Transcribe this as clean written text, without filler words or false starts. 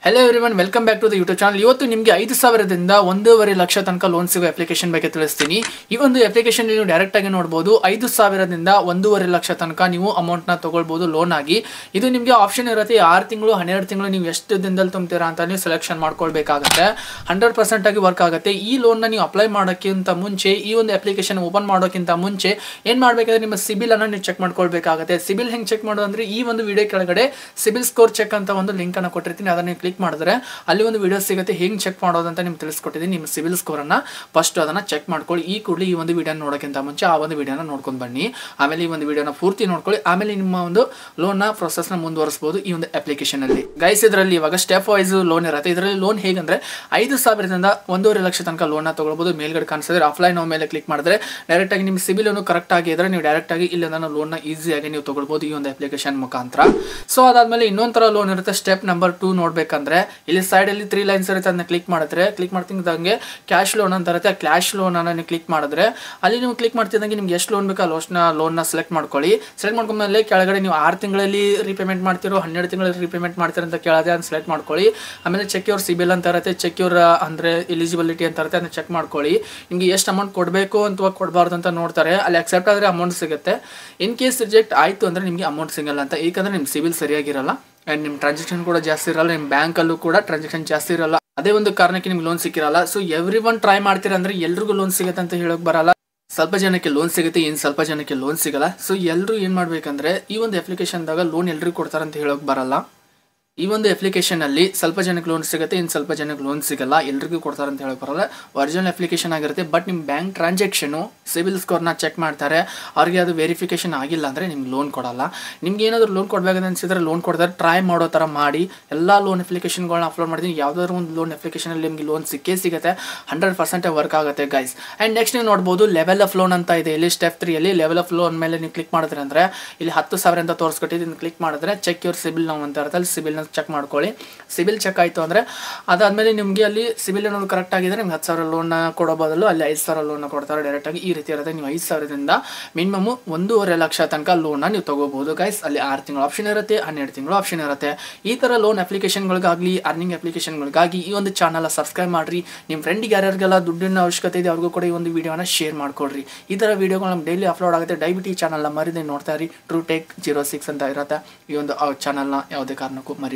Hello everyone, welcome back to the YouTube channel. ಇವತ್ತು ನಿಮಗೆ 5000 ದಿಂದ 1.5 ಲಕ್ಷ ತನಕ ಲೋನ್ ಸಿಗೋ ಅಪ್ಲಿಕೇಶನ್ ಬಗ್ಗೆ ತಿಳಿಸ್ತೀನಿ. ಈ ಒಂದು ಅಪ್ಲಿಕೇಶನ್ ನೀವು ಡೈರೆಕ್ಟ್ ಆಗಿ ನೋಡಬಹುದು. 5000 ದಿಂದ 1.5 ಲಕ್ಷ ತನಕ ನೀವು ಅಮೌಂಟ್ ನ ತಗೊಳ್ಳಬಹುದು ಲೋನ್ ಆಗಿ. ಇದು ನಿಮಗೆ ಆಪ್ಷನ್ ಇರುತ್ತೆ 6 ತಿಂಗಳು 12 ತಿಂಗಳು ನೀವು ಎಷ್ಟು ದಿನದಲ್ಲಿ ತುಂಬುತ್ತೀರಾ ಅಂತ ನೀವು ಸೆಲೆಕ್ಷನ್ ಮಾಡ್ಕೊಳ್ಳಬೇಕಾಗುತ್ತೆ. 100% ಆಗಿ ವರ್ಕ್ ಆಗುತ್ತೆ. ಈ ಲೋನ್ ನ ನೀವು ಅಪ್ಲೈ ಮಾಡೋಕ್ಕಿಂತ ಮುಂಚೆ ಈ ಒಂದು ಅಪ್ಲಿಕೇಶನ್ ಓಪನ್ ಮಾಡೋಕ್ಕಿಂತ ಮುಂಚೆ ಏನು ಮಾಡಬೇಕಾದ್ರೆ ನಿಮ್ಮ ಸಿಬಿಲ್ ಅನ್ನು ನೀವು ಚೆಕ್ ಮಾಡ್ಕೊಳ್ಳಬೇಕಾಗುತ್ತೆ. ಸಿಬಿಲ್ ಹೆಂಗೆ ಚೆಕ್ ಮಾಡೋದು ಅಂದ್ರೆ ಈ ಒಂದು ವಿಡಿಯೋ ಕೆಳಗಡೆ ಸಿಬಿಲ್ ಸ್ಕೋರ್ ಚೆಕ್ ಅಂತ ಒಂದು ಲಿಂಕ್ ಅನ್ನು ಕೊಟ್ಟಿರ್ತೀನಿ. ಅದನ್ನ ಕ್ಲಿಕ್ ಮಾಡಿದ್ರೆ ಅಲ್ಲಿ ಒಂದು ವಿಡಿಯೋ ಸಿಗುತ್ತೆ ಹೇಗೆ ಚೆಕ್ ಮಾಡೋದು ಅಂತ ನಿಮ್ಗೆ ತಿಳಿಸ್ಕೊಟ್ಟಿದ್ದೀನಿ. ನಿಮ್ಮ ಸಿಬಿಲ್ ಸ್ಕೋರ್ ಅನ್ನ ಫಸ್ಟ್ ಅದನ್ನ ಚೆಕ್ ಮಾಡ್ಕೊಳ್ಳಿ. ಈ ಕೂಡಲೇ ಈ ಒಂದು ವಿಡಿಯೋ ನೋಡೋಕ್ಕಿಂತ ಮುಂಚೆ ಆ ಒಂದು ವಿಡಿಯೋನ ನೋಡ್ಕೊಂಡು ಬನ್ನಿ. ಆಮೇಲೆ ಈ ಒಂದು ವಿಡಿಯೋನ ಪೂರ್ತಿ ನೋಡ್ಕೊಳ್ಳಿ. ಆಮೇಲೆ ನಿಮ್ಮ ಒಂದು ಲೋನ್ ನ ಪ್ರೊಸೆಸ್ ನ ಮುಂದುವರಿಸಬಹುದು ಈ ಒಂದು ಅಪ್ಲಿಕೇಶನ್ ಅಲ್ಲಿ. ಗೈಸ್ ಇದರಲ್ಲಿ ಇವಾಗ ಸ್ಟೆಪ್ ವೈಸ್ ಲೋನ್ ಇರುತ್ತೆ. ಇದರಲ್ಲಿ ಲೋನ್ ಹೇಗಂದ್ರೆ 5000 ದಿಂದ 1.5 ಲಕ್ಷ ತನಕ ಲೋನ್ ನ ತಗೊಳ್ಬಹುದು. ಮೇಲ್ಗಡೆ ಕಾಣಿಸಿದ್ರೆ ಆಫ್ಲೈನ್ ಮೇಲೆ ಕ್ಲಿಕ್ ಮಾಡಿದ್ರೆ ಡೈರೆಕ್ಟ್ ಆಗಿ ನಿಮ್ಮ ಸಿಬಿಲ್ ಅನ್ನು ಕರೆಕ್ಟ್ ಆಗಿದ್ರೆ ನೀವು ಡೈರೆಕ್ಟ್ ಆಗಿ ಇಲ್ಲಿ ಲೋನ್ ನ ಈಸಿಯಾಗಿ ನೀವು ತಗೊಳ್ಬಹುದು ಈ ಒಂದು ಅಪ್ಲಿಕೇಶನ್ ಮುಖಾಂತರ. ಸೊ ಅದಾದ್ಮೇಲೆ ಇನ್ನೊಂದರ ಲೋನ್ ಇರುತ್ತೆ. ಸ್ಟೆಪ್ ನಂಬರ್ 2 ನೋಡ್ಬೇಕಂದ್ರೆ ಇಲ್ಲಿ ಸೈಡ್ ಅಲ್ಲಿ 3 ಲೈನ್ಸ್ ಇರುತ್ತೆ. ಅದನ್ನ ಕ್ಲಿಕ್ ಮಾಡಿದ್ರೆ ಕ್ಲಿಕ್ ಮಾಡ್ತಿದ್ದಂಗೆ ಕ್ಯಾಶ್ ಲೋನ್ ಅಂತ ಇರುತ್ತೆ. ಆ ಕ್ಯಾಶ್ ಲೋನ್ ಅನ್ನ ನೀವು ಕ್ಲಿಕ್ ಮಾಡಿದ್ರೆ ಅಲ್ಲಿ ನೀವು ಕ್ಲಿಕ್ ಮಾಡ್ತಿದ್ದಂಗೆ ನಿಮ್ಗೆ ಎಷ್ಟು ಲೋನ್ ಬೇಕು ಆ ಲೋನ್ ನ ಸೆಲೆಕ್ಟ್ ಮಾಡ್ಕೊಳ್ಳಿ. ಸೆಲೆಕ್ಟ್ ಮಾಡ್ಕೊಂಡ್ಮೇಲೆ ಕೆಳಗಡೆ ನೀವು 6 ತಿಂಗಳಲ್ಲಿ ರೀಪೇಮೆಂಟ್ ಮಾಡ್ತಿರೋ 12 ತಿಂಗಳಲ್ಲಿ ರೀಪೇಮೆಂಟ್ ಮಾಡ್ತೀರ ಅಂತ ಕೇಳಿದ್ರೆ ಅದನ್ನ ಸೆಲೆಕ್ಟ್ ಮಾಡ್ಕೊಳ್ಳಿ. ಆಮೇಲೆ ಚೆಕ್ ಯುವರ್ ಸಿಬಿಲ್ ಅಂತ ಇರುತ್ತೆ. ಚೆಕ್ ಯುವರ್ ಅಂದ್ರೆ ಎಲಿಜಿಬಿಲಿಟಿ ಅಂತ ಇರುತ್ತೆ. ಅದನ್ನ ಚೆಕ್ ಮಾಡ್ಕೊಳ್ಳಿ. ನಿಮ್ಗೆ ಎಷ್ಟು ಅಮೌಂಟ್ ಕೊಡಬೇಕು ಅಥವಾ ಕೊಡಬಾರ್ದು ಅಂತ ನೋಡ್ತಾರೆ. ಅಲ್ಲಿ ಅಕ್ಸೆಪ್ಟ್ ಆದ್ರೆ ಅಮೌಂಟ್ ಸಿಗುತ್ತೆ. ಇನ್ ಕೇಸ್ ರಿಜೆಕ್ಟ್ ಆಯ್ತು ಅಂದ್ರೆ ನಿಮ್ಗೆ ಅಮೌಂಟ್ ಸಿಗಲ್ಲ ಅಂತ. ಏಕೆಂದ್ರೆ ನಿಮ್ಮ ಸಿಬಿಲ್ ಸರಿಯಾಗಿರಲ್ಲ ಅಂಡ್ ನಿಮ್ಮ ಟ್ರಾನ್ಸಾಕ್ಷನ್ ಕೂಡ ಜಾಸ್ತಿ ಇರಲ್ಲ. ನಿಮ್ಮ ಬ್ಯಾಂಕಲ್ಲೂ ಕೂಡ ಟ್ರಾನ್ಸಾಕ್ಷನ್ ಜಾಸ್ತಿ ಇರಲ್ಲ. ಅದೇ ಒಂದು ಕಾರಣಕ್ಕೆ ನಿಮ್ಗೆ ಲೋನ್ ಸಿಕ್ಕಿರಲ್ಲ. ಸೊ ಎವ್ರಿ ಒನ್ ಟ್ರೈ ಮಾಡ್ತೀರಾ ಅಂದ್ರೆ ಎಲ್ರಿಗೂ ಲೋನ್ ಸಿಗುತ್ತೆ ಅಂತ ಹೇಳೋಕೆ ಬರಲ್ಲ. ಸ್ವಲ್ಪ ಜನಕ್ಕೆ ಲೋನ್ ಸಿಗುತ್ತೆ, ಇನ್ನು ಸ್ವಲ್ಪ ಜನಕ್ಕೆ ಲೋನ್ ಸಿಗಲ್ಲ. ಸೊ ಎಲ್ಲರೂ ಏನು ಮಾಡ್ಬೇಕಂದ್ರೆ ಈ ಒಂದು ಅಪ್ಲಿಕೇಶನ್ದಾಗ ಲೋನ್ ಎಲ್ರಿಗೂ ಕೊಡ್ತಾರೆ ಅಂತ ಹೇಳೋಕೆ ಬರಲ್ಲ. ಈ ಒಂದು ಅಪ್ಲಿಕೇಶನ್ ಅಲ್ಲಿ ಸ್ವಲ್ಪ ಜನಕ್ಕೆ ಲೋನ್ ಸಿಗುತ್ತೆ, ಇನ್ನು ಸ್ವಲ್ಪ ಜನಕ್ಕೆ ಲೋನ್ ಸಿಗಲ್ಲ. ಎಲ್ರಿಗೂ ಕೊಡ್ತಾರೆ ಅಂತ ಹೇಳಕ್ ಬರಲ್ಲ. ಒರಿಜಿನಲ್ ಅಪ್ಲಿಕೇಶನ್ ಆಗಿರುತ್ತೆ. ಬಟ್ ನಿಮ್ಮ ಬ್ಯಾಂಕ್ ಟ್ರಾನ್ಸಾಕ್ಷನ್ ಸಿಬಿಲ್ ಸ್ಕೋರ್ನ ಚೆಕ್ ಮಾಡ್ತಾರೆ. ಅವ್ರಿಗೆ ಅದು ವೆರಿಫಿಕೇಶನ್ ಆಗಿಲ್ಲ ಅಂದರೆ ನಿಮ್ಗೆ ಲೋನ್ ಕೊಡಲ್ಲ. ನಿಮ್ಗೆ ಏನಾದರೂ ಲೋನ್ ಕೊಡಬೇಕಂತ ಅನ್ಸಿದ್ರೆ ಲೋನ್ ಕೊಡ್ತಾರೆ. ಟ್ರೈ ಮಾಡೋ ಥರ ಮಾಡಿ ಎಲ್ಲ ಲೋನ್ ಅಪ್ಲಿಕೇಶನ್ಗಳನ್ನ ಅಪ್ಲೋಡ್ ಮಾಡ್ತೀನಿ. ಯಾವುದಾದ್ರು ಒಂದು ಲೋನ್ ಅಪ್ಲಿಕೇಶನಲ್ಲಿ ನಿಮಗೆ ಲೋನ್ ಸಿಕ್ಕೇ ಸಿಗುತ್ತೆ. 100% ವರ್ಕ್ ಆಗುತ್ತೆ ಗೈಸ್. ಆ್ಯಂಡ್ ನೆಕ್ಸ್ಟ್ ನೀವು ನೋಡ್ಬೋದು ಲೆವೆಲ್ ಆಫ್ ಲೋನ್ ಅಂತ ಇದೆ. ಇಲ್ಲಿ ಸ್ಟೆಪ್ 3 ಅಲ್ಲಿ ಲೆವೆಲ್ ಆಫ್ ಲೋನ್ ಮೇಲೆ ನೀವು ಕ್ಲಿಕ್ ಮಾಡಿದ್ರೆ ಅಂದರೆ ಇಲ್ಲಿ 10,000 ಅಂತ ತೋರಿಸ್ಕೊಟ್ಟಿದ್ದೀನಿ. ಕ್ಲಿಕ್ ಮಾಡಿದ್ರೆ ಚೆಕ್ ಯುವರ್ ಸಿಬಿಲ್ ನಾವು ಅಂತ ಇರುತ್ತೆ. ಅಲ್ಲಿ ಸಿಬಿಲ್ ಚೆಕ್ ಮಾಡ್ಕೊಳ್ಳಿ. ಸಿಬಿಲ್ ಚೆಕ್ ಆಯಿತು ಅಂದರೆ ಅದಾದಮೇಲೆ ನಿಮಗೆ ಅಲ್ಲಿ ಸಿಬಿಲ್ ಅನ್ನೋದು ಕರೆಕ್ಟ್ ಆಗಿದ್ರೆ ನಿಮ್ಗೆ 10,000 ಲೋನ್ ಕೊಡೋ ಬದಲು ಅಲ್ಲಿ 5,000 ಲೋನ್ ಕೊಡ್ತಾರೆ ಡೈರೆಕ್ಟಾಗಿ. ಈ ರೀತಿ ಇರುತ್ತೆ. ನೀವು 5,000ದಿಂದ ಮಿನಿಮಮ್ 1.5 ಲಕ್ಷ ತನಕ ಲೋನ್ನ ನೀವು ತಗೋಬಹುದು ಗೈಸ್. ಅಲ್ಲಿ 6 ತಿಂಗಳು ಆಪ್ಷನ್ ಇರುತ್ತೆ, 12 ತಿಂಗಳು ಆಪ್ಷನ್ ಇರುತ್ತೆ. ಈ ಥರ ಲೋನ್ ಅಪ್ಲಿಕೇಶನ್ಗಳಿಗಾಗಲಿ ಅರ್ನಿಂಗ್ ಅಪ್ಲಿಕೇಶನ್ಗಳಿಗಾಗಿ ಈ ಒಂದು ಚಾನಲ್ ಸಬ್ಸ್ಕ್ರೈಬ್ ಮಾಡಿರಿ. ನಿಮ್ಮ ಫ್ರೆಂಡಿಗೆ ಯಾರ್ಯಾರಿಗೆಲ್ಲ ದುಡ್ಡಿನ ಅವಶ್ಯಕತೆ ಇದೆ ಅವ್ರಿಗೂ ಕೂಡ ಈ ಒಂದು ವಿಡಿಯೋನ ಶೇರ್ ಮಾಡ್ಕೊಡ್ರಿ. ಈ ಥರ ವಿಡಿಯೋಗಳು ನಮ್ಗೆ ಡೈಲಿ ಅಪ್ಲೋಡ್ ಆಗುತ್ತೆ. ದಯವಿಟ್ಟು ಈ ಚಾನಲ್ನ ಮರಿದೆ ನೋಡ್ತಾ ಇರಿ. TrueTech 06 ಅಂತ ಇರುತ್ತೆ ಈ ಒಂದು ಚಾನಲ್ನ ಯಾವುದೇ ಕಾರಣಕ್ಕೂ ಮರಿಬೇಡಿ.